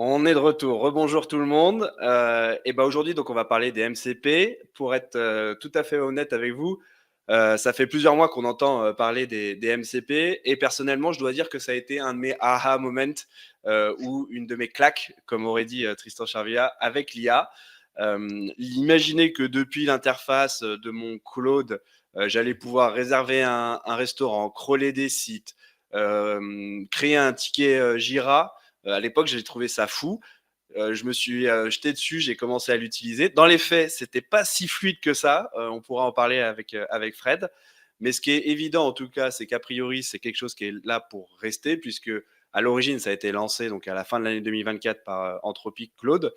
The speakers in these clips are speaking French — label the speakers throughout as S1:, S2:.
S1: On est de retour. Rebonjour tout le monde. Et ben aujourd'hui, donc on va parler des MCP. Pour être tout à fait honnête avec vous, ça fait plusieurs mois qu'on entend parler des MCP. Et personnellement, je dois dire que ça a été un de mes aha moments ou une de mes claques, comme aurait dit Tristan Charvilla, avec l'IA. Imaginez que depuis l'interface de mon Claude, j'allais pouvoir réserver un restaurant, crawler des sites, créer un ticket Jira. À l'époque, j'ai trouvé ça fou. Je me suis jeté dessus, j'ai commencé à l'utiliser. Dans les faits, c'était pas si fluide que ça. On pourra en parler avec Fred. Mais ce qui est évident, en tout cas, c'est qu'a priori, c'est quelque chose qui est là pour rester, puisque à l'origine, ça a été lancé donc à la fin de l'année 2024 par Anthropic Claude.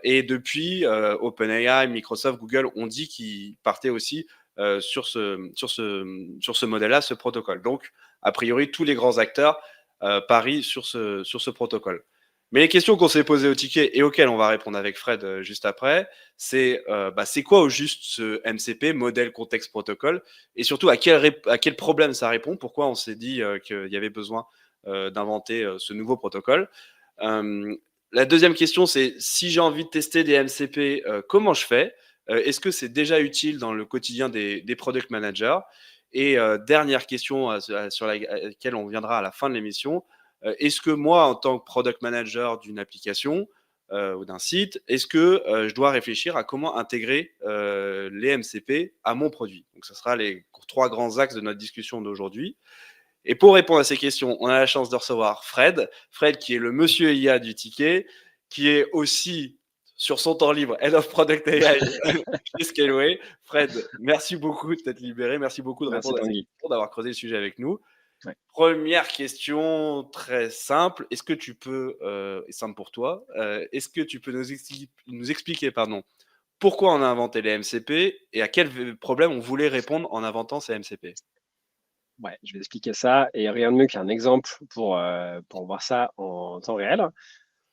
S1: Et depuis, OpenAI, Microsoft, Google ont dit qu'ils partaient aussi sur ce modèle-là, ce protocole. Donc, a priori, tous les grands acteurs parient sur ce protocole. Mais les questions qu'on s'est posées au ticket et auxquelles on va répondre avec Fred juste après, c'est quoi au juste ce MCP, modèle contexte protocole, et surtout à quel problème ça répond, pourquoi on s'est dit qu'il y avait besoin d'inventer ce nouveau protocole. La deuxième question, c'est si j'ai envie de tester des MCP, comment je fais? Est-ce que c'est déjà utile dans le quotidien des product managers? Et dernière question sur laquelle on viendra à la fin de l'émission, est-ce que moi, en tant que product manager d'une application ou d'un site, est-ce que je dois réfléchir à comment intégrer les MCP à mon produit? Donc, ce sera les trois grands axes de notre discussion d'aujourd'hui. Et pour répondre à ces questions, on a la chance de recevoir Fred. Fred, qui est le monsieur IA du ticket, qui est aussi sur son temps libre Head of Product AI chez Scaleway. Fred, merci beaucoup de t'être libéré. Merci beaucoup de répondre à ces questions, d'avoir creusé le sujet avec nous. Ouais. Première question très simple. Est-ce que tu peux, simple pour toi, est-ce que tu peux nous expliquer pourquoi on a inventé les MCP et à quel problème on voulait répondre en inventant ces MCP?
S2: Ouais, je vais expliquer ça. Et rien de mieux qu'un exemple pour voir ça en temps réel.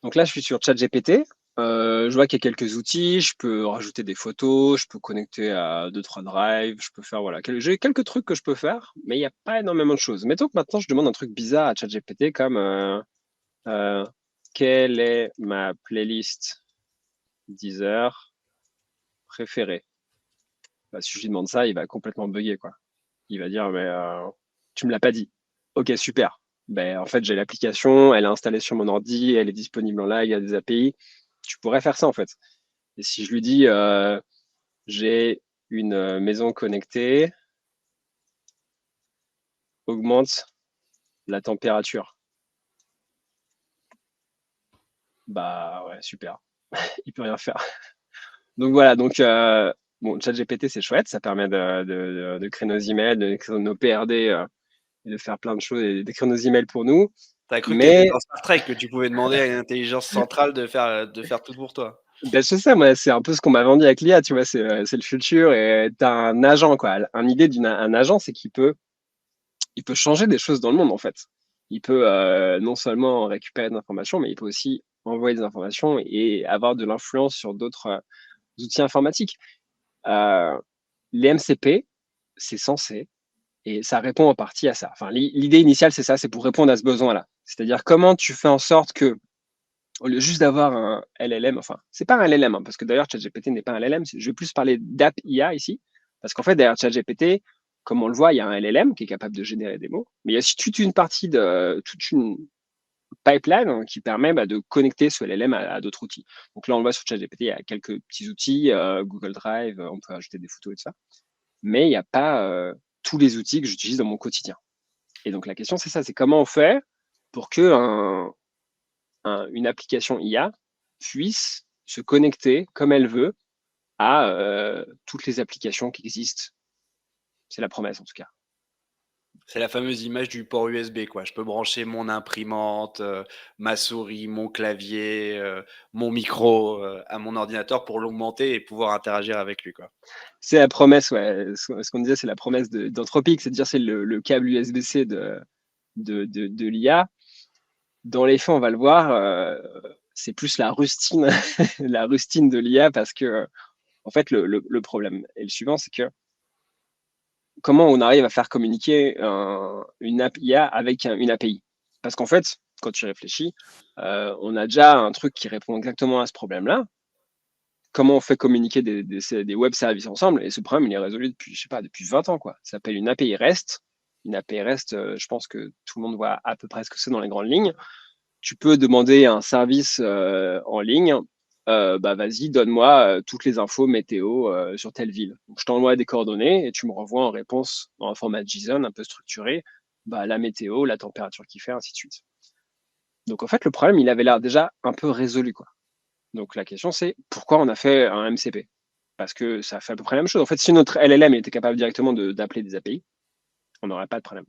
S2: Donc là, je suis sur ChatGPT. Je vois qu'il y a quelques outils. Je peux rajouter des photos. Je peux connecter à 2-3 drives. Je peux faire, voilà, j'ai quelques trucs que je peux faire, mais il n'y a pas énormément de choses. Mettons que maintenant, je demande un truc bizarre à ChatGPT comme quelle est ma playlist Deezer préférée? Bah, si je lui demande ça, il va complètement bugger, quoi. Il va dire, mais tu me l'as pas dit. Ok, super. Ben, en fait, j'ai l'application, elle est installée sur mon ordi, elle est disponible en live, il y a des API. Tu pourrais faire ça, en fait. Et si je lui dis, j'ai une maison connectée, augmente la température. Bah ouais, super. Il peut rien faire. Donc voilà, donc bon, ChatGPT, c'est chouette, ça permet de créer nos emails, de créer nos PRD et de faire plein de choses et d'écrire nos emails pour nous.
S1: T'as cru que t'étais dans Star Trek, que tu pouvais demander à une intelligence centrale de faire tout pour toi?
S2: Ben, je sais, moi, c'est un peu ce qu'on m'a vendu avec l'IA, tu vois, c'est le futur et t'as un agent, quoi. Une idée d'un agent, c'est qu'il peut changer des choses dans le monde, en fait. Il peut non seulement récupérer des informations, mais il peut aussi envoyer des informations et avoir de l'influence sur d'autres outils informatiques. Les MCP, c'est censé, et ça répond en partie à ça. Enfin, l'idée initiale, c'est ça, c'est pour répondre à ce besoin-là. C'est-à-dire comment tu fais en sorte que, au lieu juste d'avoir un LLM, enfin, c'est pas un LLM, hein, parce que d'ailleurs, ChatGPT n'est pas un LLM, je vais plus parler d'app IA ici, parce qu'en fait, derrière ChatGPT, comme on le voit, il y a un LLM qui est capable de générer des mots, mais il y a aussi toute une partie toute une pipeline qui permet de connecter ce LLM à d'autres outils. Donc là, on le voit sur ChatGPT, il y a quelques petits outils, Google Drive, on peut ajouter des photos et tout ça, mais il n'y a pas tous les outils que j'utilise dans mon quotidien. Et donc la question, c'est ça, c'est comment on fait pour que une application IA puisse se connecter comme elle veut à toutes les applications qui existent. C'est la promesse en tout cas.
S1: C'est la fameuse image du port USB, quoi. Je peux brancher mon imprimante, ma souris, mon clavier, mon micro à mon ordinateur pour l'augmenter et pouvoir interagir avec lui, quoi.
S2: C'est la promesse, ouais. Ce qu'on disait, c'est la promesse d'Anthropic, c'est de dire c'est le câble USB-C de l'IA. Dans les faits, on va le voir, c'est plus la rustine, la rustine de l'IA parce que En fait, le problème est le suivant, c'est que comment on arrive à faire communiquer une app IA avec une API? Parce qu'en fait, quand tu réfléchis, on a déjà un truc qui répond exactement à ce problème-là. Comment on fait communiquer des web services ensemble? Et ce problème, il est résolu depuis, je sais pas, depuis 20 ans, quoi. Ça s'appelle une API REST. Une API REST, je pense que tout le monde voit à peu près ce que c'est dans les grandes lignes. Tu peux demander un service en ligne, bah vas-y, donne-moi toutes les infos météo sur telle ville. Donc, je t'envoie des coordonnées et tu me renvoies en réponse dans un format JSON un peu structuré, bah, la météo, la température qu'il fait, ainsi de suite. Donc en fait, le problème, il avait l'air déjà un peu résolu, quoi. Donc la question, c'est pourquoi on a fait un MCP? Parce que ça fait à peu près la même chose. En fait, si notre LLM était capable directement d'appeler des API, on n'aurait pas de problème.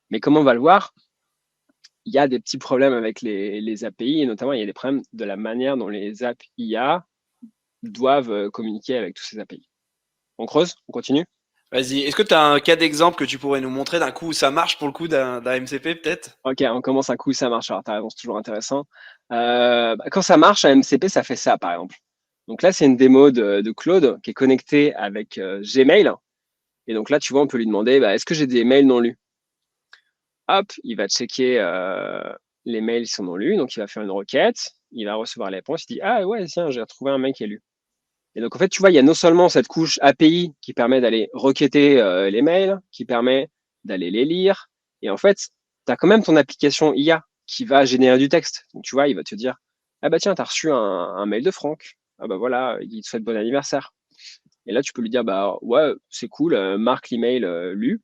S2: Mais comme on va le voir, il y a des petits problèmes avec les API, et notamment il y a des problèmes de la manière dont les apps IA doivent communiquer avec tous ces API. On creuse? On continue?
S1: Vas-y, est-ce que tu as un cas d'exemple que tu pourrais nous montrer d'un coup où ça marche pour le coup d'un MCP peut-être?
S2: Ok, on commence un coup, ça marche. Alors, t'as raison, c'est toujours intéressant. Quand ça marche, un MCP, ça fait ça, par exemple. Donc là, c'est une démo de Claude qui est connectée avec Gmail. Et donc là, tu vois, on peut lui demander, bah, est-ce que j'ai des mails non lus? Hop, il va checker les mails qui sont non lus. Donc, il va faire une requête. Il va recevoir la réponse. Il dit, ah ouais, tiens, j'ai retrouvé un mail qui est lu. Et donc, en fait, tu vois, il y a non seulement cette couche API qui permet d'aller requêter les mails, qui permet d'aller les lire. Et en fait, tu as quand même ton application IA qui va générer du texte. Donc, tu vois, il va te dire, ah bah tiens, tu as reçu un mail de Franck. Ah bah voilà, il te souhaite bon anniversaire. Et là, tu peux lui dire, bah ouais, c'est cool, marque l'email lu.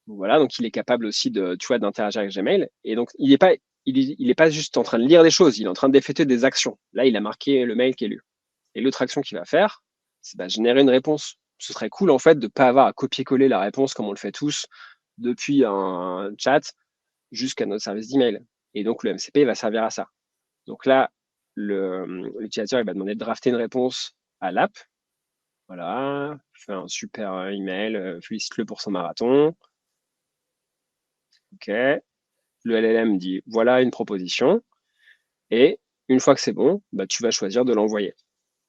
S2: Donc, voilà, donc il est capable aussi de, tu vois, d'interagir avec Gmail. Et donc, il est pas juste en train de lire des choses, il est en train d'effectuer des actions. Là, il a marqué le mail qui est lu. Et l'autre action qu'il va faire, c'est bah, générer une réponse. Ce serait cool, en fait, de ne pas avoir à copier-coller la réponse comme on le fait tous depuis un chat jusqu'à notre service d'email. Et donc, le MCP va servir à ça. Donc là, l'utilisateur il va demander de drafter une réponse à l'app. Voilà, fais un super email, félicite-le pour son marathon. OK. Le LLM dit voilà une proposition. Et une fois que c'est bon, bah, tu vas choisir de l'envoyer.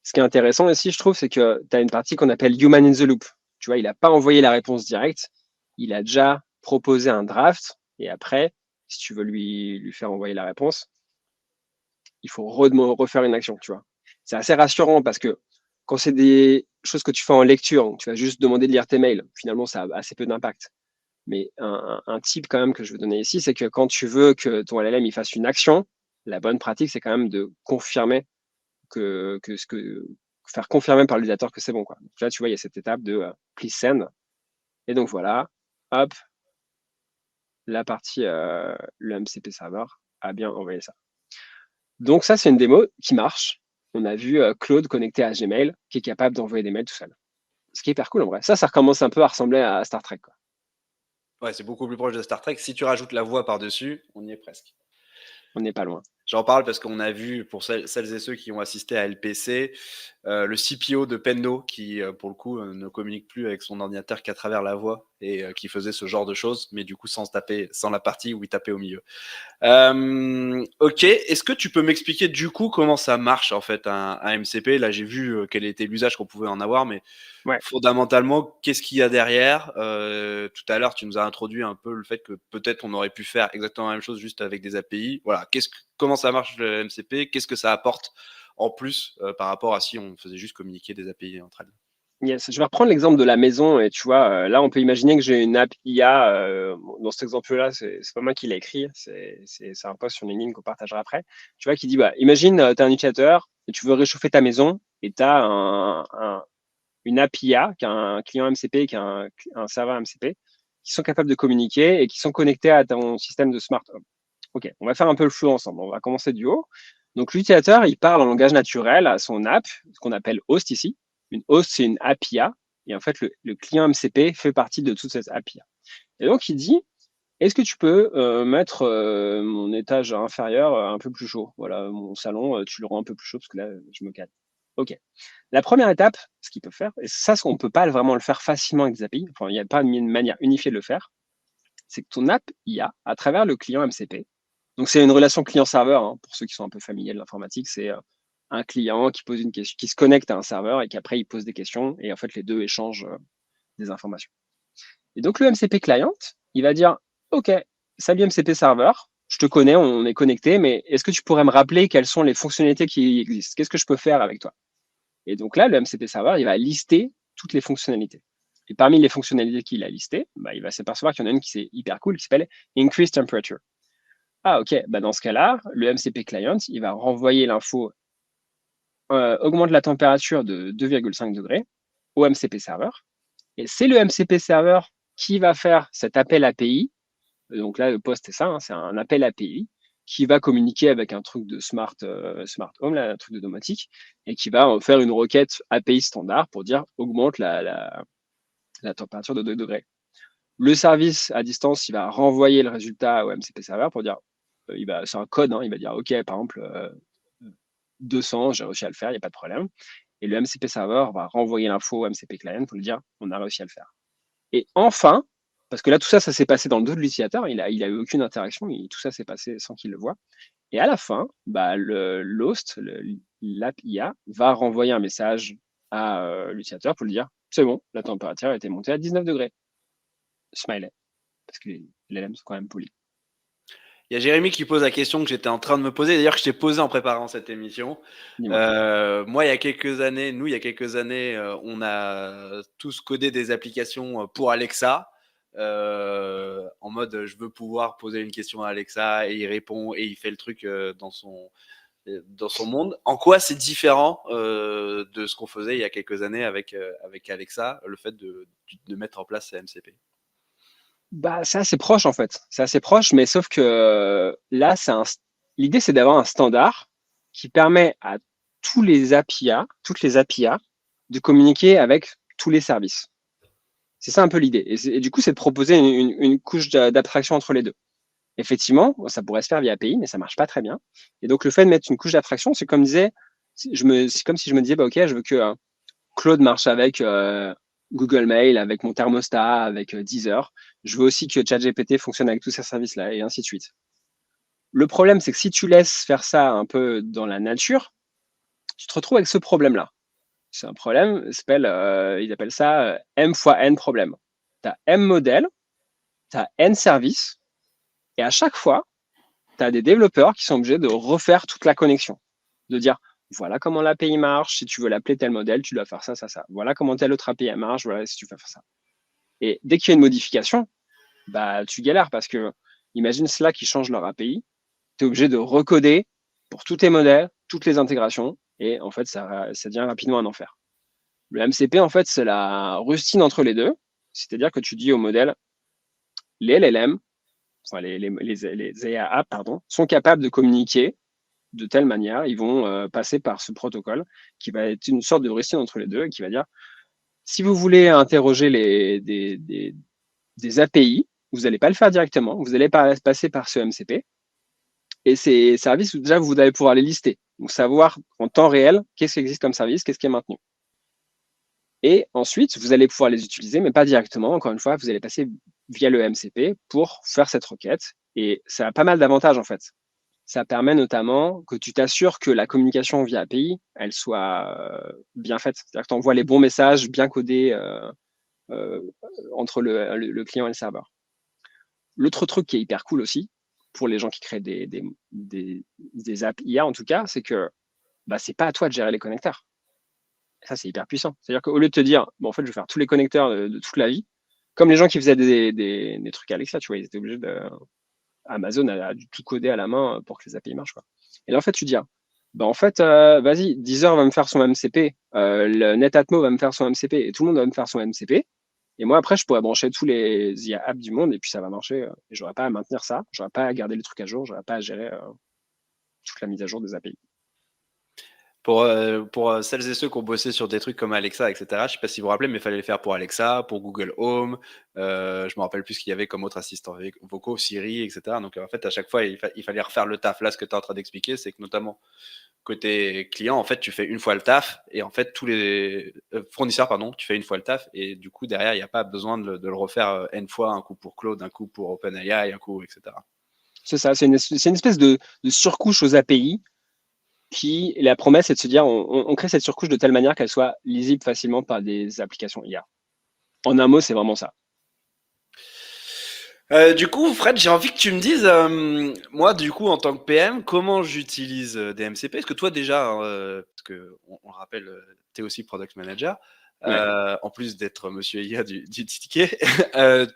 S2: Ce qui est intéressant aussi, je trouve, c'est que tu as une partie qu'on appelle human in the loop. Tu vois, il n'a pas envoyé la réponse directe, il a déjà proposé un draft, et après, si tu veux lui faire envoyer la réponse, il faut refaire une action, tu vois. C'est assez rassurant parce que quand c'est des choses que tu fais en lecture, donc tu vas juste demander de lire tes mails, finalement, ça a assez peu d'impact. Mais un type quand même que je veux donner ici, c'est que quand tu veux que ton LLM il fasse une action, la bonne pratique, c'est quand même de confirmer faire confirmer par l'utilisateur que c'est bon, quoi. Donc là, tu vois, il y a cette étape de please send. Et donc voilà, hop, la partie, le MCP serveur a bien envoyé ça. Donc ça, c'est une démo qui marche. On a vu Claude connecté à Gmail, qui est capable d'envoyer des mails tout seul. Ce qui est hyper cool en vrai. Ça recommence un peu à ressembler à Star Trek, quoi.
S1: Ouais, c'est beaucoup plus proche de Star Trek. Si tu rajoutes la voix par-dessus, on y est presque.
S2: On n'est pas loin.
S1: J'en parle parce qu'on a vu, pour celles et ceux qui ont assisté à LPC, le CPO de Pendo qui, pour le coup, ne communique plus avec son ordinateur qu'à travers la voix et qui faisait ce genre de choses, mais du coup sans la partie où il tapait au milieu. Ok, est-ce que tu peux m'expliquer du coup comment ça marche en fait un MCP? Là, j'ai vu quel était l'usage qu'on pouvait en avoir, mais
S2: Ouais.
S1: fondamentalement, qu'est-ce qu'il y a derrière? Tout à l'heure, tu nous as introduit un peu le fait que peut-être on aurait pu faire exactement la même chose juste avec des API. Voilà, comment ça marche le MCP? Qu'est-ce que ça apporte en plus par rapport à si on faisait juste communiquer des API entre elles?
S2: Yes. Je vais reprendre l'exemple de la maison et tu vois, là, on peut imaginer que j'ai une app IA. Dans cet exemple-là, c'est pas moi qui l'ai écrit, c'est un post sur LinkedIn qu'on partagera après. Tu vois, qui dit, bah, imagine, tu es un utilisateur et tu veux réchauffer ta maison et tu as une app IA qui a un client MCP, qui a un serveur MCP, qui sont capables de communiquer et qui sont connectés à ton système de smart home. Ok, on va faire un peu le flou ensemble. On va commencer du haut. Donc, l'utilisateur, il parle en langage naturel à son app, ce qu'on appelle host ici. Une host, c'est une API. Et en fait, le client MCP fait partie de toute cette API. Et donc, il dit, est-ce que tu peux mettre mon étage inférieur un peu plus chaud? Voilà, mon salon, tu le rends un peu plus chaud parce que là, je me calme. OK. La première étape, ce qu'il peut faire, et ça, on ne peut pas vraiment le faire facilement avec des API, enfin, il n'y a pas une manière unifiée de le faire, c'est que ton app IA, à travers le client MCP, donc c'est une relation client-serveur, hein, pour ceux qui sont un peu familiers de l'informatique, c'est un client qui pose une question, qui se connecte à un serveur et qu'après il pose des questions et en fait les deux échangent des informations. Et donc le MCP client, il va dire OK, salut MCP serveur, je te connais, on est connecté, mais est-ce que tu pourrais me rappeler quelles sont les fonctionnalités qui existent? Qu'est-ce que je peux faire avec toi? Et donc là, le MCP serveur, il va lister toutes les fonctionnalités. Et parmi les fonctionnalités qu'il a listées, bah, il va s'apercevoir qu'il y en a une qui est hyper cool, qui s'appelle Increase Temperature. Ah, OK, bah, dans ce cas-là, le MCP client, il va renvoyer l'info augmente la température de 2,5 degrés au MCP serveur. Et c'est le MCP serveur qui va faire cet appel API. Donc là, le post, c'est ça, hein, c'est un appel API qui va communiquer avec un truc de smart home, là, un truc de domotique, et qui va faire une requête API standard pour dire augmente la température de 2 degrés. Le service à distance, il va renvoyer le résultat au MCP serveur pour dire, c'est un code, hein, il va dire, OK, par exemple, 200, j'ai réussi à le faire, il n'y a pas de problème. Et le MCP serveur va renvoyer l'info au MCP client pour lui dire, on a réussi à le faire. Et enfin, parce que là, tout ça, ça s'est passé dans le dos de l'utilisateur, il a eu aucune interaction, tout ça s'est passé sans qu'il le voie. Et à la fin, bah, l'host, l'app IA, va renvoyer un message à l'utilisateur pour lui dire, c'est bon, la température a été montée à 19 degrés. Smiley, parce que les LLM sont quand même polis.
S1: Il y a Jérémy qui pose la question que j'étais en train de me poser, d'ailleurs que je t'ai posée en préparant cette émission. Moi, il y a quelques années, on a tous codé des applications pour Alexa, en mode je veux pouvoir poser une question à Alexa et il répond et il fait le truc dans son monde. En quoi c'est différent de ce qu'on faisait il y a quelques années avec Alexa, le fait de mettre en place ces MCP?
S2: Bah, c'est assez proche en fait. C'est assez proche, mais sauf que là, l'idée, c'est d'avoir un standard qui permet à toutes les API de communiquer avec tous les services. C'est ça un peu l'idée. Et du coup, c'est de proposer une couche d'abstraction entre les deux. Effectivement, ça pourrait se faire via API, mais ça marche pas très bien. Et donc, le fait de mettre une couche d'abstraction, c'est comme c'est comme si je me disais, bah, OK, je veux que Claude marche avec Google Mail, avec mon thermostat, avec Deezer. Je veux aussi que ChatGPT fonctionne avec tous ces services-là, et ainsi de suite. Le problème, c'est que si tu laisses faire ça un peu dans la nature, tu te retrouves avec ce problème-là. C'est un problème, ils appellent ça M fois N problème. Tu as M modèles, tu as N services, et à chaque fois, tu as des développeurs qui sont obligés de refaire toute la connexion. De dire, voilà comment l'API marche, si tu veux l'appeler tel modèle, tu dois faire ça, ça, ça. Voilà comment telle autre API marche, voilà si tu veux faire ça. Et dès qu'il y a une modification, bah, tu galères parce que imagine Slack qui change leur API, tu es obligé de recoder pour tous tes modèles, toutes les intégrations, et en fait, ça devient rapidement un enfer. Le MCP, en fait, c'est la rustine entre les deux, c'est-à-dire que tu dis au modèle, les LLM, enfin les AI apps, pardon, sont capables de communiquer de telle manière, ils vont passer par ce protocole qui va être une sorte de rustine entre les deux et qui va dire, si vous voulez interroger des API, vous n'allez pas le faire directement, vous allez passer par ce MCP. Et ces services, déjà, vous allez pouvoir les lister. Donc, savoir en temps réel qu'est-ce qui existe comme service, qu'est-ce qui est maintenu. Et ensuite, vous allez pouvoir les utiliser, mais pas directement. Encore une fois, vous allez passer via le MCP pour faire cette requête. Et ça a pas mal d'avantages, en fait. Ça permet notamment que tu t'assures que la communication via API, elle soit bien faite. C'est-à-dire que tu envoies les bons messages bien codés entre le client et le serveur. L'autre truc qui est hyper cool aussi, pour les gens qui créent des apps IA en tout cas, c'est que bah, c'est pas à toi de gérer les connecteurs. Ça, c'est hyper puissant. C'est-à-dire qu'au lieu de te dire, bon, en fait, je vais faire tous les connecteurs de toute la vie, comme les gens qui faisaient des trucs Alexa, tu vois, ils étaient obligés de. Amazon a dû tout coder à la main pour que les API marchent, quoi. Et là, en fait, tu dis, bah, en fait, vas-y, Deezer va me faire son MCP, le Netatmo va me faire son MCP, et tout le monde va me faire son MCP. Et moi, après, je pourrais brancher tous les IA apps du monde et puis ça va marcher. Et j'aurais pas à maintenir ça, j'aurais pas à garder les trucs à jour, j'aurais pas à gérer toute la mise à jour des API.
S1: Pour celles et ceux qui ont bossé sur des trucs comme Alexa, etc., je ne sais pas si vous vous rappelez, mais il fallait le faire pour Alexa, pour Google Home, je ne me rappelle plus ce qu'il y avait comme autre assistant vocaux, Siri, etc. Donc en fait, à chaque fois, il fallait refaire le taf. Là, ce que tu es en train d'expliquer, c'est que notamment côté client, en fait, tu fais une fois le taf, et en fait, tous les fournisseurs, pardon, tu fais une fois le taf, et du coup, derrière, il n'y a pas besoin de le refaire N fois, un coup pour Claude, un coup pour OpenAI, un coup, etc.
S2: C'est ça, c'est une espèce de surcouche aux API la promesse, c'est de se dire, on crée cette surcouche de telle manière qu'elle soit lisible facilement par des applications IA. En un mot, c'est vraiment ça.
S1: Du coup, Fred, j'ai envie que tu me dises, moi, du coup, en tant que PM, comment j'utilise des MCP? Parce que toi, déjà, parce que on le rappelle, tu es aussi product manager,
S2: Ouais.
S1: en plus d'être monsieur IA du ticket. Euh,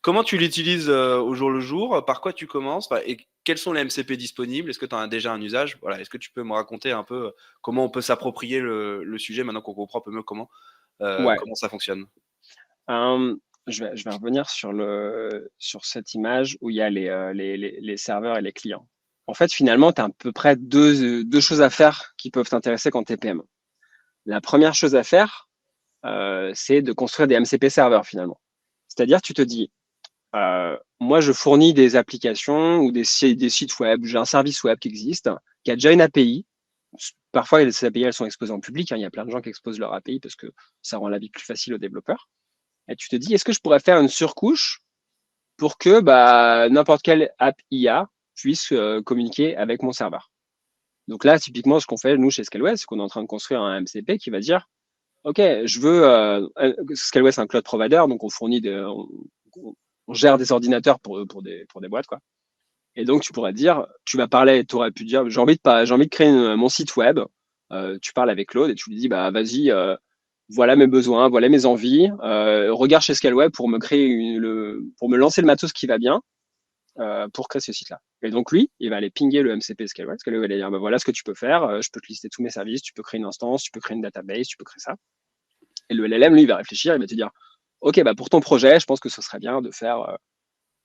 S1: Comment tu l'utilises au jour le jour? Par quoi tu commences? Enfin, et quels sont les MCP disponibles? Est-ce que tu en as déjà un usage? Voilà, est-ce que tu peux me raconter un peu comment on peut s'approprier le sujet maintenant qu'on comprend un peu mieux
S2: Ouais.
S1: comment ça fonctionne?
S2: Euh, je vais revenir sur cette image où il y a les serveurs et les clients. En fait, finalement, tu as à peu près deux choses à faire qui peuvent t'intéresser quand tu es PM. La première chose à faire, c'est de construire des MCP serveurs finalement. C'est-à-dire, tu te dis, moi, je fournis des applications ou des sites web, j'ai un service web qui existe, qui a déjà une API. Parfois, ces API, elles sont exposées en public, hein. Il y a plein de gens qui exposent leur API parce que ça rend la vie plus facile aux développeurs. Et tu te dis, est-ce que je pourrais faire une surcouche pour que n'importe quelle app IA puisse communiquer avec mon serveur? Donc là, typiquement, ce qu'on fait, nous, chez Scaleway, c'est qu'on est en train de construire un MCP qui va dire, OK, je veux. Scaleway, c'est un cloud provider, donc on gère des ordinateurs pour des boîtes, quoi. Et donc, tu pourrais dire, tu aurais pu dire, j'ai envie de créer mon site web. Tu parles avec Claude et tu lui dis, bah, vas-y, voilà mes besoins, voilà mes envies. Regarde chez Scaleway pour pour me lancer le matos qui va bien pour créer ce site-là. Et donc, lui, il va aller pinguer le MCP Scaleway. Scaleway va aller dire, bah, voilà ce que tu peux faire. Je peux te lister tous mes services. Tu peux créer une instance, tu peux créer une database, tu peux créer ça. Et le LLM, lui, il va réfléchir, il va te dire, OK, bah, pour ton projet, je pense que ce serait bien de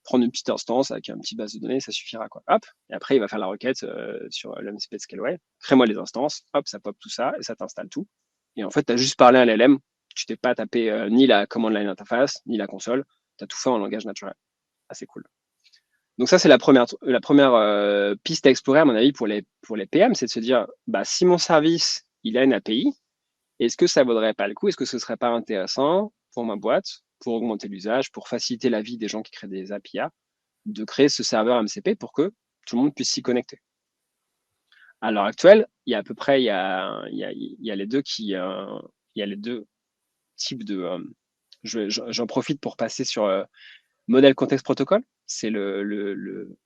S2: prendre une petite instance avec un petit base de données, ça suffira, quoi. Hop. Et après, il va faire la requête sur le MCP de Scaleway. Crée-moi les instances. Hop, ça pop tout ça et ça t'installe tout. Et en fait, tu as juste parlé à l'LM. Tu t'es pas tapé ni la command line interface, ni la console. Tu as tout fait en langage naturel. Assez cool. Donc ça, c'est la première piste à explorer, à mon avis, pour les PM, c'est de se dire, bah, si mon service, il a une API, est-ce que ça vaudrait pas le coup? Est-ce que ce serait pas intéressant pour ma boîte, pour augmenter l'usage, pour faciliter la vie des gens qui créent des API, de créer ce serveur MCP pour que tout le monde puisse s'y connecter? À l'heure actuelle, il y a à peu près, il y a les deux il y a les deux types de. J'en profite pour passer sur modèle contexte protocole. C'est le, le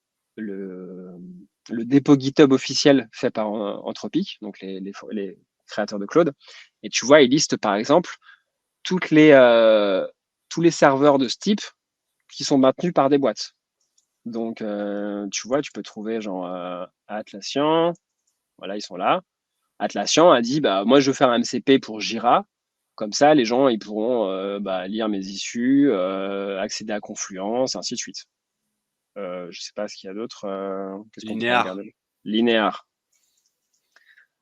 S2: dépôt GitHub officiel fait par Anthropic, donc les créateurs de Claude. Et tu vois, ils listent par exemple toutes tous les serveurs de ce type qui sont maintenus par des boîtes. Donc, tu vois, tu peux trouver genre Atlassian, voilà, ils sont là. Atlassian a dit, bah, moi, je veux faire un MCP pour Jira. Comme ça, les gens, ils pourront lire mes issues, accéder à Confluence, ainsi de suite. Je ne sais pas ce qu'il y a d'autre. Qu'est-ce qu'on pourrait
S1: Linéaire.
S2: regarder? Linéar.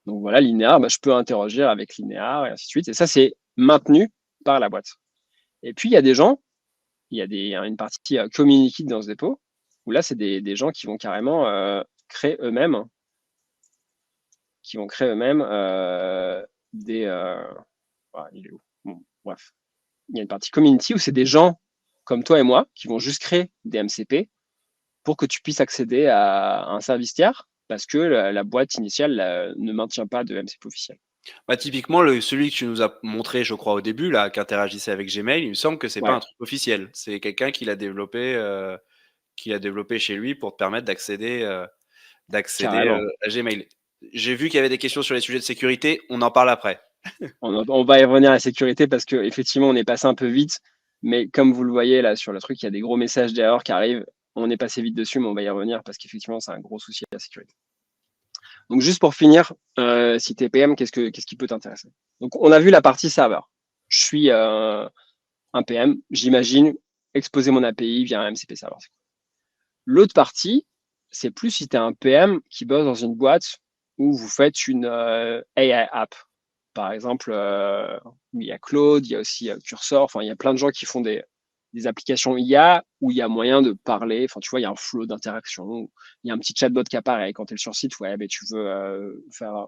S2: Donc voilà, Linéar, je peux interagir avec Linéar et ainsi de suite. Et ça, c'est maintenu par la boîte. Et puis, il y a des gens, il y a une partie community dans ce dépôt, où là, c'est des gens qui vont carrément créer eux-mêmes, des. Il est où? Bon, bref. Il y a une partie community où c'est des gens comme toi et moi qui vont juste créer des MCP pour que tu puisses accéder à un service tiers parce que la boîte initiale ne maintient pas de MCP officiel.
S1: Bah, typiquement, celui que tu nous as montré, je crois, au début, là, qui interagissait avec Gmail, il me semble que c'est pas
S2: Ouais,
S1: un truc officiel. C'est quelqu'un qui l'a développé chez lui pour te permettre d'accéder
S2: carrément.
S1: à Gmail. J'ai vu qu'il y avait des questions sur les sujets de sécurité. On en parle après.
S2: On va y revenir à la sécurité parce qu'effectivement, on est passé un peu vite. Mais comme vous le voyez là sur le truc, il y a des gros messages d'erreur qui arrivent. On est passé vite dessus, mais on va y revenir parce qu'effectivement, c'est un gros souci à la sécurité. Donc, juste pour finir, si tu es PM, qu'est-ce qui peut t'intéresser? Donc, on a vu la partie serveur. Je suis un PM, j'imagine exposer mon API via un MCP serveur. L'autre partie, c'est plus si tu es un PM qui bosse dans une boîte où vous faites une AI app. Par exemple, il y a Claude, il y a aussi Cursor, enfin, il y a plein de gens qui font des applications IA où il y a moyen de parler, enfin, tu vois, il y a un flow d'interaction, il y a un petit chatbot qui apparaît quand tu es sur le site web et tu veux faire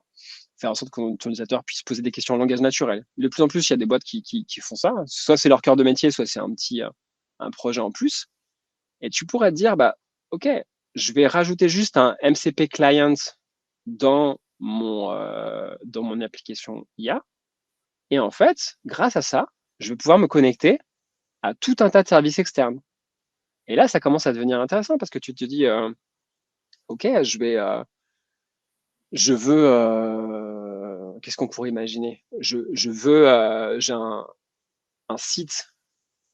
S2: en sorte que ton utilisateur puisse poser des questions en langage naturel. De plus en plus, il y a des boîtes qui font ça. Soit c'est leur cœur de métier, soit c'est un projet en plus. Et tu pourrais te dire, bah, OK, je vais rajouter juste un MCP client dans dans mon application IA. Et en fait, grâce à ça, je vais pouvoir me connecter à tout un tas de services externes. Et là, ça commence à devenir intéressant parce que tu te dis, OK, je veux, qu'est-ce qu'on pourrait imaginer? Je veux, j'ai un site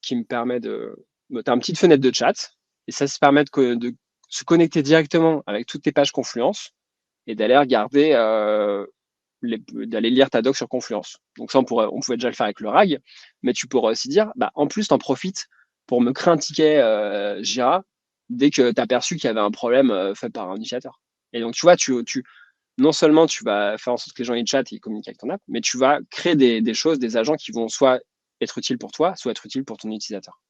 S2: qui me permet tu as une petite fenêtre de chat et ça se permet de se connecter directement avec toutes tes pages Confluence et d'aller regarder, d'aller lire ta doc sur Confluence. Donc ça, on pouvait déjà le faire avec le RAG, mais tu pourrais aussi dire, bah, en plus, t'en profites pour me créer un ticket Jira dès que tu as perçu qu'il y avait un problème fait par un utilisateur. Et donc, tu vois, non seulement tu vas faire en sorte que les gens ils chatent et ils communiquent avec ton app, mais tu vas créer des choses, des agents qui vont soit être utiles pour toi, soit être utiles pour ton utilisateur.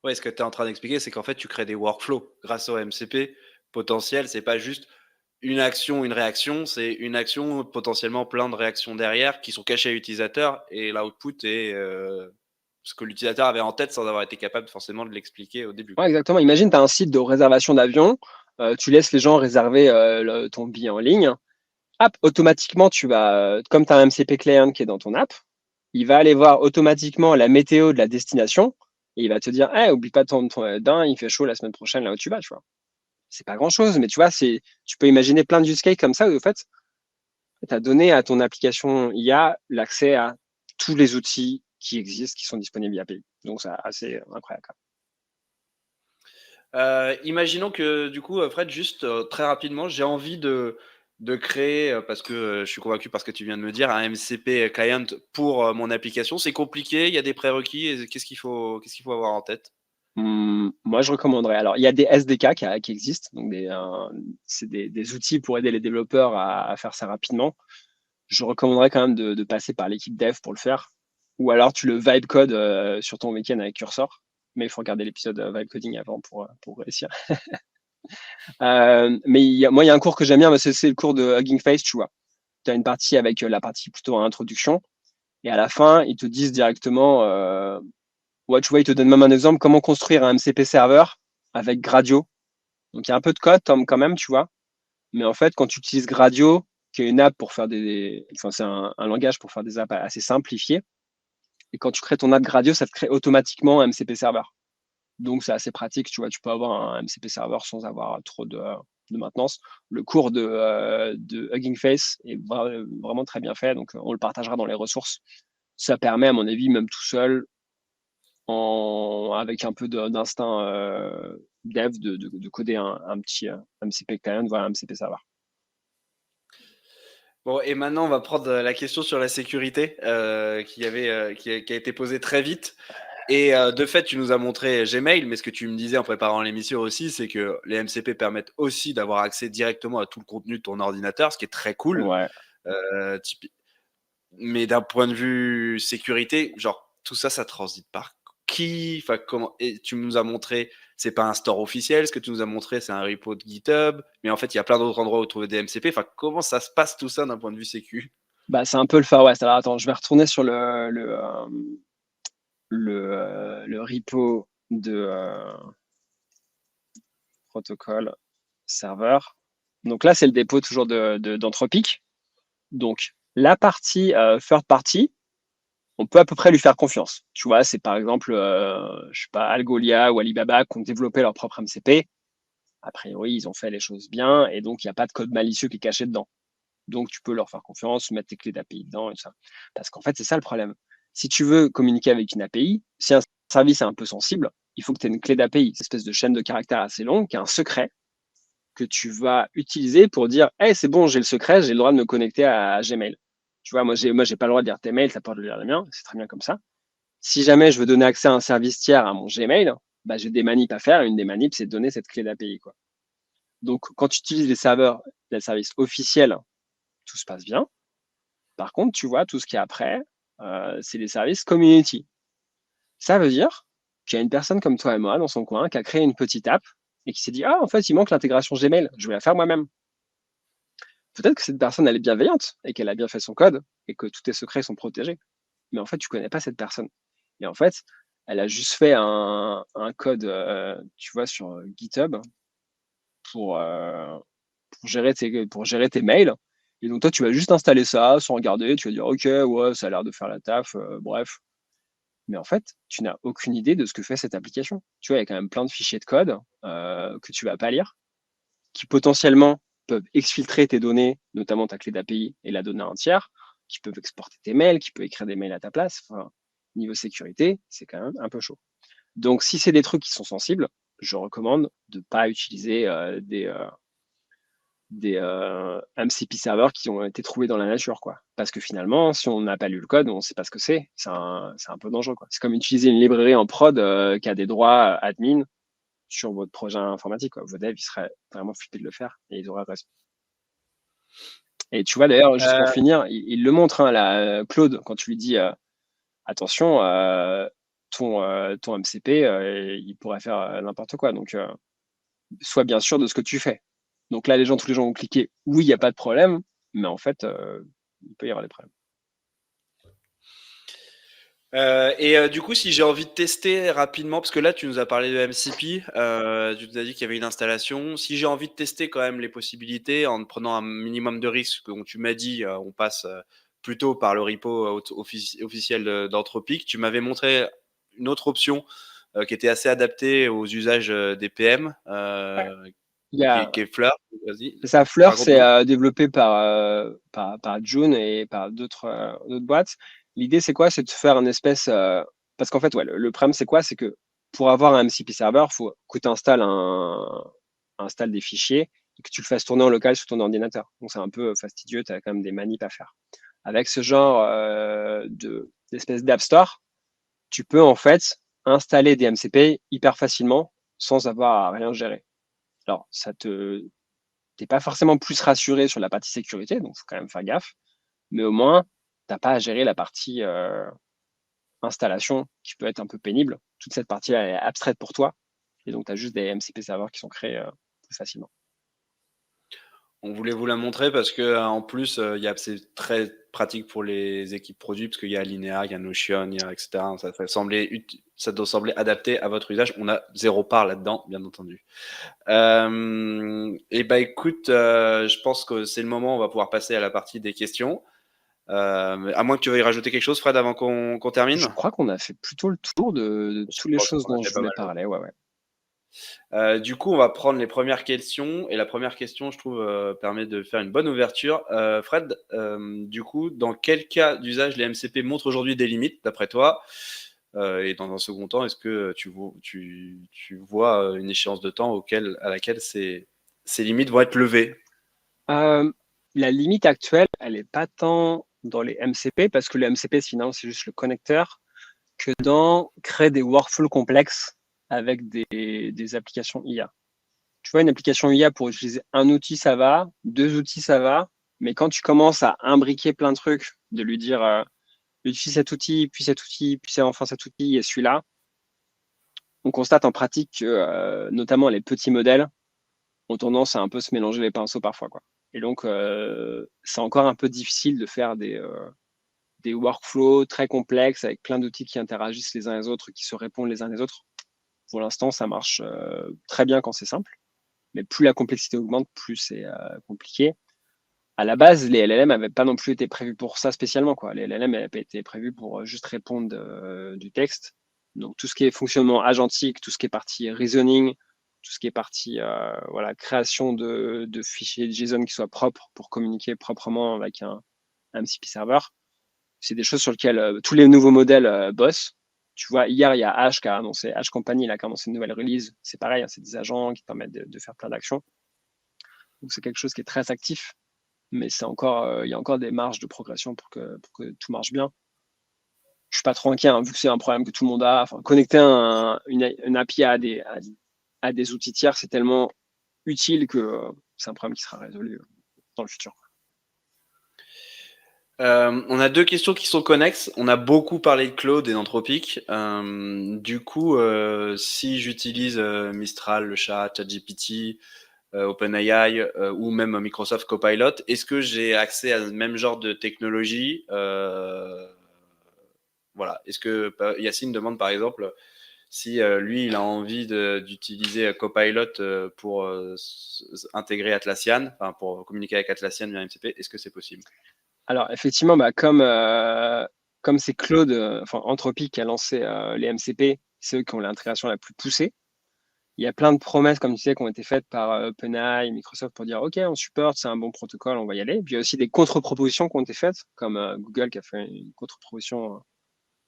S1: Ouais, ce que tu es en train d'expliquer, c'est qu'en fait, tu crées des workflows grâce au MCP potentiel. C'est pas juste une action, une réaction, c'est une action, potentiellement plein de réactions derrière qui sont cachées à l'utilisateur et l'output est ce que l'utilisateur avait en tête sans avoir été capable forcément de l'expliquer au début.
S2: Ouais, exactement. Imagine, tu as un site de réservation d'avion, tu laisses les gens réserver ton billet en ligne. Hop, automatiquement, comme tu as un MCP client qui est dans ton app, il va aller voir automatiquement la météo de la destination et il va te dire, hey, oublie pas ton dain, il fait chaud la semaine prochaine là où tu vas, tu vois. C'est pas grand chose, mais tu vois, tu peux imaginer plein de use cases comme ça où en fait, tu as donné à ton application IA l'accès à tous les outils qui existent, qui sont disponibles via API. Donc, c'est assez incroyable.
S1: Imaginons que du coup, Fred, juste très rapidement, j'ai envie de créer, parce que je suis convaincu parce que tu viens de me dire, un MCP client pour mon application. C'est compliqué, il y a des prérequis. Qu'est-ce qu'il faut avoir en tête?
S2: Moi, je recommanderais. Alors, il y a des SDK qui existent, donc c'est des outils pour aider les développeurs à faire ça rapidement. Je recommanderais quand même de passer par l'équipe dev pour le faire. Ou alors, tu le vibe code sur ton week-end avec Cursor. Mais il faut regarder l'épisode vibe coding avant pour réussir. Mais moi, il y a un cours que j'aime bien, mais c'est le cours de Hugging Face, tu vois. Tu as une partie avec la partie plutôt introduction. Et à la fin, ils te disent directement, ouais, tu vois, ils te donnent même un exemple, comment construire un MCP serveur avec Gradio. Donc, il y a un peu de code quand même, tu vois. Mais en fait, quand tu utilises Gradio, qui est une app pour faire enfin, c'est un langage pour faire des apps assez simplifiées. Et quand tu crées ton app Gradio, ça te crée automatiquement un MCP serveur. Donc, c'est assez pratique, tu vois. Tu peux avoir un MCP serveur sans avoir trop de maintenance. Le cours de Hugging Face est vraiment très bien fait. Donc, on le partagera dans les ressources. Ça permet, à mon avis, même tout seul, avec un peu d'instinct dev, de coder un petit MCP client, voilà, un MCP serveur.
S1: Bon, et maintenant, on va prendre la question sur la sécurité qui a été posée très vite. Et de fait, tu nous as montré Gmail, mais ce que tu me disais en préparant l'émission aussi, c'est que les MCP permettent aussi d'avoir accès directement à tout le contenu de ton ordinateur, ce qui est très cool.
S2: Ouais.
S1: Euh, typi- mais d'un point de vue sécurité, genre tout ça, ça transite par qui? Enfin, comment? Et tu nous as montré, c'est pas un store officiel. Ce que tu nous as montré, c'est un repo de GitHub. Mais en fait, il y a plein d'autres endroits où trouver des MCP. Enfin, comment ça se passe tout ça d'un point de vue sécu?
S2: Bah, c'est un peu le Far West. Alors attends, je vais retourner sur le repo de protocole serveur. Donc là, c'est le dépôt toujours d'Anthropic. Donc la partie third party, on peut à peu près lui faire confiance. Tu vois, c'est par exemple, je sais pas, Algolia ou Alibaba qui ont développé leur propre MCP. A priori, ils ont fait les choses bien et donc il n'y a pas de code malicieux qui est caché dedans. Donc, tu peux leur faire confiance, mettre tes clés d'API dedans et tout ça. Parce qu'en fait, c'est ça le problème. Si tu veux communiquer avec une API, si un service est un peu sensible, il faut que tu aies une clé d'API, cette espèce de chaîne de caractères assez longue, qui est un secret que tu vas utiliser pour dire, hey, c'est bon, j'ai le secret, j'ai le droit de me connecter à Gmail. Tu vois, j'ai pas le droit de lire tes mails, t'as pas le droit de lire les miens, c'est très bien comme ça. Si jamais je veux donner accès à un service tiers à mon Gmail, bah, j'ai des manips à faire. Une des manips, c'est de donner cette clé d'API, quoi. Donc, quand tu utilises les serveurs, les services officiels, tout se passe bien. Par contre, tu vois, tout ce qui est après, c'est les services community. Ça veut dire qu'il y a une personne comme toi et moi dans son coin qui a créé une petite app et qui s'est dit, ah, en fait, il manque l'intégration Gmail, je vais la faire moi-même. Peut-être que cette personne, elle est bienveillante et qu'elle a bien fait son code et que tous tes secrets sont protégés. Mais en fait, tu connais pas cette personne. Et en fait, elle a juste fait un code, tu vois, sur GitHub pour, pour gérer tes mails. Et donc, toi, tu vas juste installer ça sans regarder. Tu vas dire, OK, ouais, ça a l'air de faire la taf, bref. Mais en fait, tu n'as aucune idée de ce que fait cette application. Tu vois, il y a quand même plein de fichiers de code que tu vas pas lire, qui potentiellement peuvent exfiltrer tes données, notamment ta clé d'API et la donnée entière, qui peuvent exporter tes mails, qui peuvent écrire des mails à ta place. Enfin, niveau sécurité, c'est quand même un peu chaud. Donc, si c'est des trucs qui sont sensibles, je recommande de ne pas utiliser des MCP serveurs qui ont été trouvés dans la nature, quoi. Parce que finalement, si on n'a pas lu le code, on ne sait pas ce que c'est. C'est un peu dangereux, quoi. C'est comme utiliser une librairie en prod qui a des droits admin sur votre projet informatique, quoi. Vos devs, ils seraient vraiment flippés de le faire et ils auraient raison. Et tu vois, d'ailleurs, juste pour finir, il le montre, hein, là, Claude, quand tu lui dis attention, ton MCP, il pourrait faire n'importe quoi. Donc, sois bien sûr de ce que tu fais. Donc là, tous les gens vont cliquer oui, il n'y a pas de problème, mais en fait, il peut y avoir des problèmes.
S1: Du coup, si j'ai envie de tester rapidement, parce que là, tu nous as parlé de MCP, tu nous as dit qu'il y avait une installation. Si j'ai envie de tester quand même les possibilités en prenant un minimum de risques, donc tu m'as dit, on passe plutôt par le repo officiel d'Anthropic. Tu m'avais montré une autre option qui était assez adaptée aux usages des PM, qui est Fleur. Vas-y,
S2: C'est ça, Fleur, c'est
S1: raconte-nous.
S2: développé par June et par d'autres boîtes. L'idée, c'est quoi? C'est de faire une espèce. Parce qu'en fait, ouais, le problème, c'est quoi? C'est que pour avoir un MCP server, il faut que tu installes des fichiers et que tu le fasses tourner en local sur ton ordinateur. Donc, c'est un peu fastidieux, tu as quand même des manips à faire. Avec ce genre d'espèce d'App Store, tu peux en fait installer des MCP hyper facilement sans avoir à rien gérer. Alors, t'es pas forcément plus rassuré sur la partie sécurité, donc faut quand même faire gaffe. Mais au moins, t'as pas à gérer la partie installation qui peut être un peu pénible. Toute cette partie-là est abstraite pour toi. Et donc, tu as juste des MCP serveurs qui sont créés plus facilement.
S1: On voulait vous la montrer parce que en plus, c'est très pratique pour les équipes produits parce qu'il y a Linear, il y a Notion, il y a etc. Ça doit sembler adapté à votre usage. On a zéro part là-dedans, bien entendu. Et bah écoute, je pense que c'est le moment. On va pouvoir passer à la partie des questions. À moins que tu veuilles rajouter quelque chose, Fred, avant qu'on termine.
S2: Je crois qu'on a fait plutôt le tour de
S1: Je
S2: toutes les
S1: pense
S2: choses
S1: qu'on a
S2: dont
S1: fait
S2: je
S1: pas
S2: voulais
S1: mal.
S2: parler. Ouais, ouais.
S1: Du coup, on va prendre les premières questions. Et la première question, je trouve, permet de faire une bonne ouverture. Fred, du coup, dans quel cas d'usage les MCP montrent aujourd'hui des limites, d'après toi? Et dans un second temps, est-ce que tu vois une échéance de temps à laquelle ces limites vont être levées?
S2: La limite actuelle, elle n'est pas tant dans les MCP, parce que le MCP, finalement, c'est juste le connecteur, que dans créer des workflows complexes avec des applications IA. Tu vois, une application IA pour utiliser un outil, ça va, deux outils, ça va, mais quand tu commences à imbriquer plein de trucs, de lui dire utilise cet outil, puis enfin cet outil et celui-là, on constate en pratique que notamment les petits modèles ont tendance à un peu se mélanger les pinceaux parfois, quoi. Et donc, c'est encore un peu difficile de faire des workflows très complexes avec plein d'outils qui interagissent les uns les autres, qui se répondent les uns les autres. Pour l'instant, ça marche très bien quand c'est simple, mais plus la complexité augmente, plus c'est compliqué. À la base, les LLM n'avaient pas non plus été prévus pour ça spécialement, quoi. Les LLM n'avaient été prévus pour juste répondre du texte. Donc tout ce qui est fonctionnement agentique, tout ce qui est partie reasoning, tout ce qui est partie voilà, création de fichiers JSON qui soient propres pour communiquer proprement avec un MCP serveur, c'est des choses sur lesquelles tous les nouveaux modèles bossent. Tu vois, hier, il y a H qui a annoncé, H Company là, qui a annoncé une nouvelle release. C'est pareil, hein, c'est des agents qui permettent de faire plein d'actions. Donc c'est quelque chose qui est très actif, mais il y a encore des marges de progression pour que tout marche bien. Je suis pas trop inquiet, hein, vu que c'est un problème que tout le monde a. Enfin, connecter une API à des outils tiers, c'est tellement utile que c'est un problème qui sera résolu dans le futur.
S1: On a deux questions qui sont connexes. On a beaucoup parlé de Claude et d'Anthropic. Du coup, si j'utilise Mistral, le chat, ChatGPT, OpenAI ou même Microsoft Copilot, est-ce que j'ai accès à le même genre de technologie? Voilà. Est-ce que Yacine demande par exemple si lui, il a envie d'utiliser Copilot pour intégrer Atlassian, enfin pour communiquer avec Atlassian via MCP, est-ce que c'est possible?
S2: Alors, effectivement, comme c'est Claude, enfin Anthropic qui a lancé les MCP, c'est eux qui ont l'intégration la plus poussée. Il y a plein de promesses, comme tu sais, qui ont été faites par OpenAI, Microsoft pour dire OK, on supporte, c'est un bon protocole, on va y aller. Puis il y a aussi des contre-propositions qui ont été faites, comme Google qui a fait une contre-proposition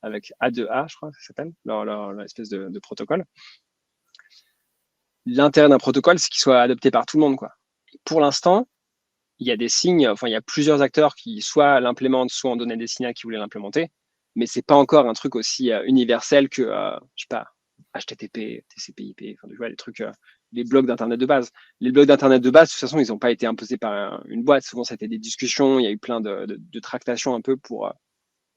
S2: avec A2A, je crois que ça s'appelle, leur espèce de protocole. L'intérêt d'un protocole, c'est qu'il soit adopté par tout le monde, quoi. Et pour l'instant, il y a des signes, enfin, il y a plusieurs acteurs qui soit l'implémentent, soit ont donné des signaux qui voulaient l'implémenter, mais c'est pas encore un truc aussi universel que, je sais pas, HTTP, TCP/IP, enfin, tu vois, les trucs, les blocs d'Internet de base. Les blocs d'Internet de base, de toute façon, ils n'ont pas été imposés par une boîte. Souvent, c'était des discussions, il y a eu plein de tractations un peu pour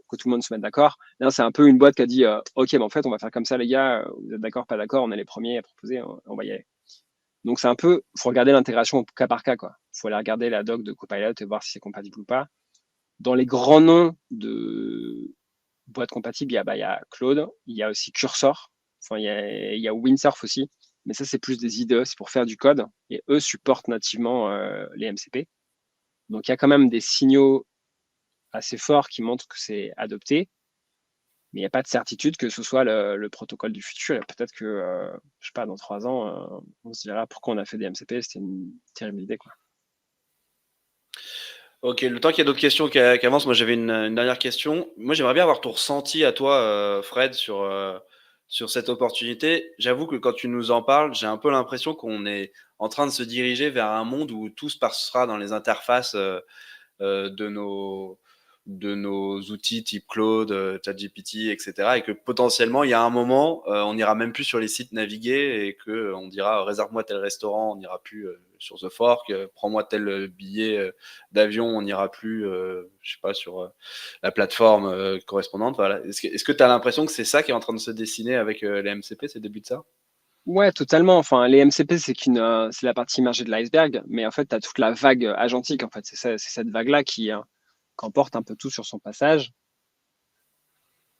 S2: que tout le monde se mette d'accord. Là, c'est un peu une boîte qui a dit, OK, ben, en fait, on va faire comme ça, les gars, vous êtes d'accord, pas d'accord, on est les premiers à proposer, on va y aller. Donc, c'est un peu, faut regarder l'intégration au cas par cas, quoi. Faut aller regarder la doc de Copilot et voir si c'est compatible ou pas. Dans les grands noms de boîtes compatibles, il y a Claude, il y a aussi Cursor, enfin, il y a Windsurf aussi. Mais ça, c'est plus des IDE, c'est pour faire du code. Et eux supportent nativement les MCP. Donc, il y a quand même des signaux assez forts qui montrent que c'est adopté. Mais il n'y a pas de certitude que ce soit le protocole du futur. Et peut-être que, je sais pas, dans 3 ans, on se dira pourquoi on a fait des MCP, c'était une terrible idée, quoi.
S1: Ok, le temps qu'il y a d'autres questions qui avancent, moi j'avais une dernière question. Moi j'aimerais bien avoir ton ressenti à toi, Fred, sur cette opportunité. J'avoue que quand tu nous en parles, j'ai un peu l'impression qu'on est en train de se diriger vers un monde où tout se passera dans les interfaces euh, de nos de nos outils type Claude, ChatGPT, etc. Et que potentiellement, il y a un moment, on n'ira même plus sur les sites navigués et que on dira réserve-moi tel restaurant, on n'ira plus sur The Fork, prends-moi tel billet d'avion, on n'ira plus, je sais pas, sur la plateforme correspondante. Voilà. Est-ce que tu as l'impression que c'est ça qui est en train de se dessiner avec les MCP, c'est le début de ça?
S2: Ouais, totalement. Enfin, les MCP, c'est la partie immergée de l'iceberg, mais en fait, tu as toute la vague agentique. En fait, c'est cette vague-là qui emporte un peu tout sur son passage.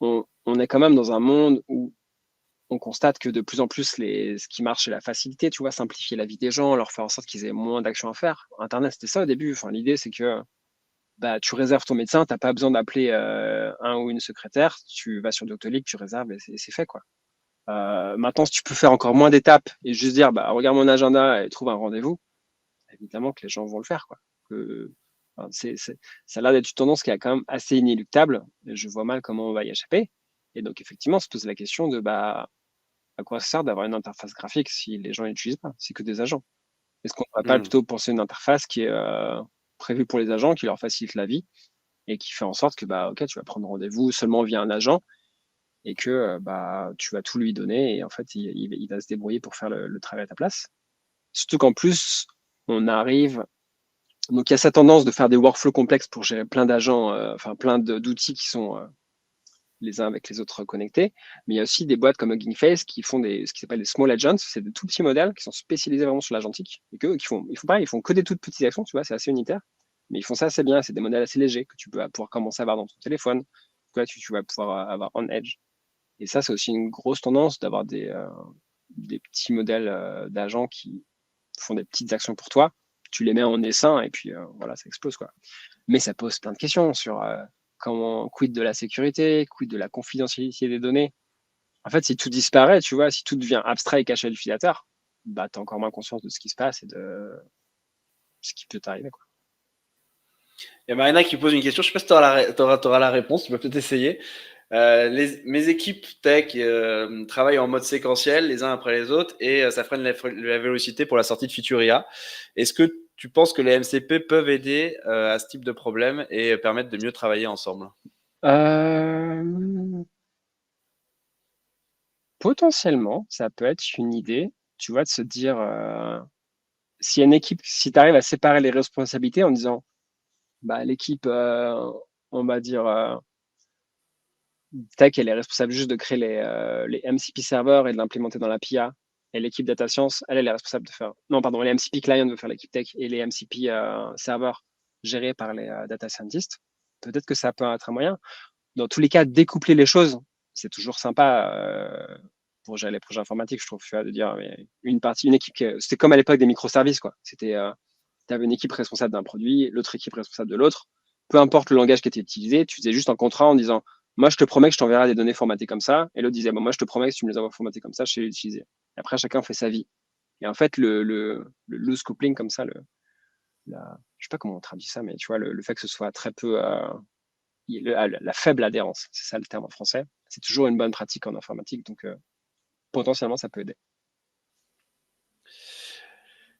S2: On est quand même dans un monde où on constate que de plus en plus, ce qui marche, c'est la facilité, tu vois, simplifier la vie des gens, leur faire en sorte qu'ils aient moins d'actions à faire. Internet, c'était ça au début. Enfin, l'idée, c'est que bah, tu réserves ton médecin, tu n'as pas besoin d'appeler un ou une secrétaire, tu vas sur Doctolib, tu réserves et c'est fait, quoi. Maintenant, si tu peux faire encore moins d'étapes et juste dire, bah, regarde mon agenda et trouve un rendez-vous, évidemment que les gens vont le faire, quoi. Enfin, ça a l'air d'être une tendance qui est quand même assez inéluctable. Et je vois mal comment on va y échapper. Et donc, effectivement, on se pose la question de bah, à quoi ça sert d'avoir une interface graphique si les gens n'utilisent pas? C'est que des agents. Est-ce qu'on ne va pas
S1: Hmm.
S2: plutôt penser une interface qui est prévue pour les agents, qui leur facilite la vie et qui fait en sorte que bah, ok, tu vas prendre rendez-vous seulement via un agent et que bah, tu vas tout lui donner et en fait, il va se débrouiller pour faire le travail à ta place. Surtout qu'en plus, on arrive. Donc, il y a cette tendance de faire des workflows complexes pour gérer plein d'agents, enfin plein d'outils qui sont les uns avec les autres connectés. Mais il y a aussi des boîtes comme Hugging Face qui font ce qui s'appelle des small agents. C'est des tout petits modèles qui sont spécialisés vraiment sur l'agentique et ils font que des toutes petites actions, tu vois, c'est assez unitaire. Mais ils font ça assez bien. C'est des modèles assez légers que tu peux pouvoir commencer à avoir dans ton téléphone, que tu vas pouvoir avoir on edge. Et ça, c'est aussi une grosse tendance d'avoir des petits modèles d'agents qui font des petites actions pour toi. Tu les mets en essaim et puis voilà, ça explose, quoi. Mais ça pose plein de questions sur quid de la sécurité, quid de la confidentialité des données. En fait, si tout disparaît, tu vois, si tout devient abstrait et caché à l'utilisateur, bah, tu as encore moins conscience de ce qui se passe et de ce qui peut t'arriver, quoi.
S1: Il y a Marina qui pose une question, je sais pas si tu auras la réponse, tu peux peut-être essayer. Mes équipes tech travaillent en mode séquentiel, les uns après les autres, et ça freine la vélocité pour la sortie de feature IA. Est-ce que tu penses que les MCP peuvent aider à ce type de problème et permettre de mieux travailler ensemble?
S2: Euh, Potentiellement, ça peut être une idée, tu vois, de se dire, si une équipe, si tu arrives à séparer les responsabilités en disant, bah, l'équipe, on va dire, tech, elle est responsable juste de créer les MCP serveurs et de l'implémenter dans l'API. Et l'équipe data science, elle est responsable de faire. Non, pardon, les MCP clients veut faire l'équipe tech et les MCP serveurs gérés par les data scientists. Peut-être que ça peut être un moyen. Dans tous les cas, découpler les choses, c'est toujours sympa pour gérer les projets informatiques, je trouve, tu vois, de dire mais une équipe, c'était comme à l'époque des microservices, quoi. C'était, tu avais une équipe responsable d'un produit, l'autre équipe responsable de l'autre. Peu importe le langage qui était utilisé, tu faisais juste un contrat en disant, moi, je te promets que je t'enverrai des données formatées comme ça. Et l'autre disait, bon, moi, je te promets que si tu me les envoies formatées comme ça, je sais les utiliser. Et après, chacun fait sa vie. Et en fait, le loose coupling comme ça, je sais pas comment on traduit ça, mais tu vois, le fait que ce soit très peu, la faible adhérence, c'est ça le terme en français, c'est toujours une bonne pratique en informatique. Donc, potentiellement, ça peut aider.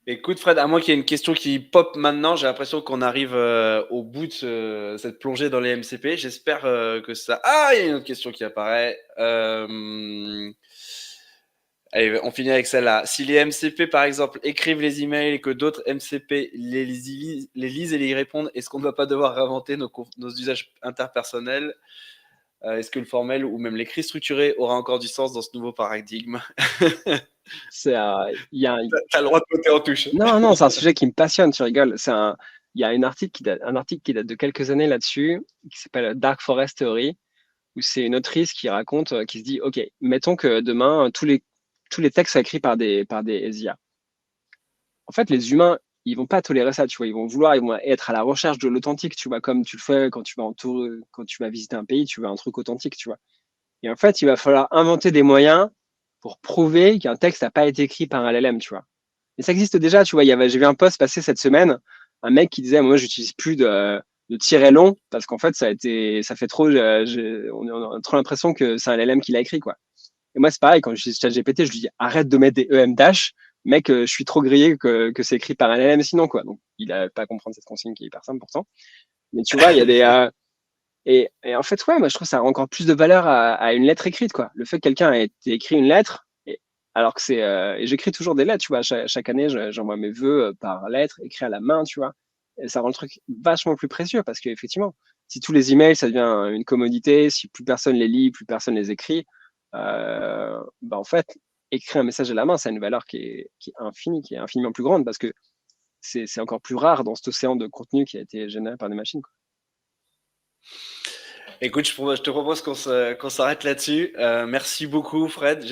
S1: Écoute Fred, à moi qu'il y ait une question qui pop maintenant, j'ai l'impression qu'on arrive au bout de cette plongée dans les MCP. J'espère que ça... Ah, il y a une autre question qui apparaît. Allez, on finit avec celle-là. Si les MCP, par exemple, écrivent les emails et que d'autres MCP les lisent et les y répondent, est-ce qu'on ne va pas devoir réinventer nos usages interpersonnels? Est-ce que le formel ou même l'écrit structuré aura encore du sens dans ce nouveau paradigme?
S2: C'est, il y a,
S1: T'as le droit de sauter en touche.
S2: Non, non, c'est un sujet qui me passionne, tu rigoles. Il y a un article qui date de quelques années là-dessus, qui s'appelle Dark Forest Theory, où c'est une autrice qui raconte, qui se dit, OK, mettons que demain, tous les textes soient écrits par des IA. En fait, les humains, ils vont pas tolérer ça, tu vois. Ils vont être à la recherche de l'authentique, tu vois, comme tu le fais quand quand tu vas visiter un pays, tu veux un truc authentique, tu vois. Et en fait, il va falloir inventer des moyens pour prouver qu'un texte n'a pas été écrit par un LLM, tu vois. Mais ça existe déjà, tu vois. J'ai vu un post passer cette semaine, un mec qui disait, moi, j'utilise plus de tiret long parce qu'en fait, ça fait trop, on a trop l'impression que c'est un LLM qui l'a écrit, quoi. Et moi, c'est pareil, quand j'utilise ChatGPT, je lui dis, arrête de mettre des EM dash, mec, je suis trop grillé que c'est écrit par un LLM sinon, quoi. Donc, il a pas à comprendre cette consigne qui est hyper simple pourtant. Mais tu vois, il y a et en fait, ouais, moi, je trouve que ça rend encore plus de valeur à une lettre écrite, quoi. Le fait que quelqu'un ait écrit une lettre, alors que et j'écris toujours des lettres, tu vois. Chaque année, j'envoie mes vœux par lettre, écrit à la main, tu vois. Et ça rend le truc vachement plus précieux parce qu'effectivement, si tous les emails, ça devient une commodité, si plus personne les lit, plus personne les écrit, bah en fait, écrire un message à la main, ça a une valeur qui est infinie, qui est infiniment plus grande parce que c'est encore plus rare dans cet océan de contenu qui a été généré par des machines, quoi.
S1: Écoute, je te propose qu'on s'arrête là-dessus. Merci beaucoup, Fred.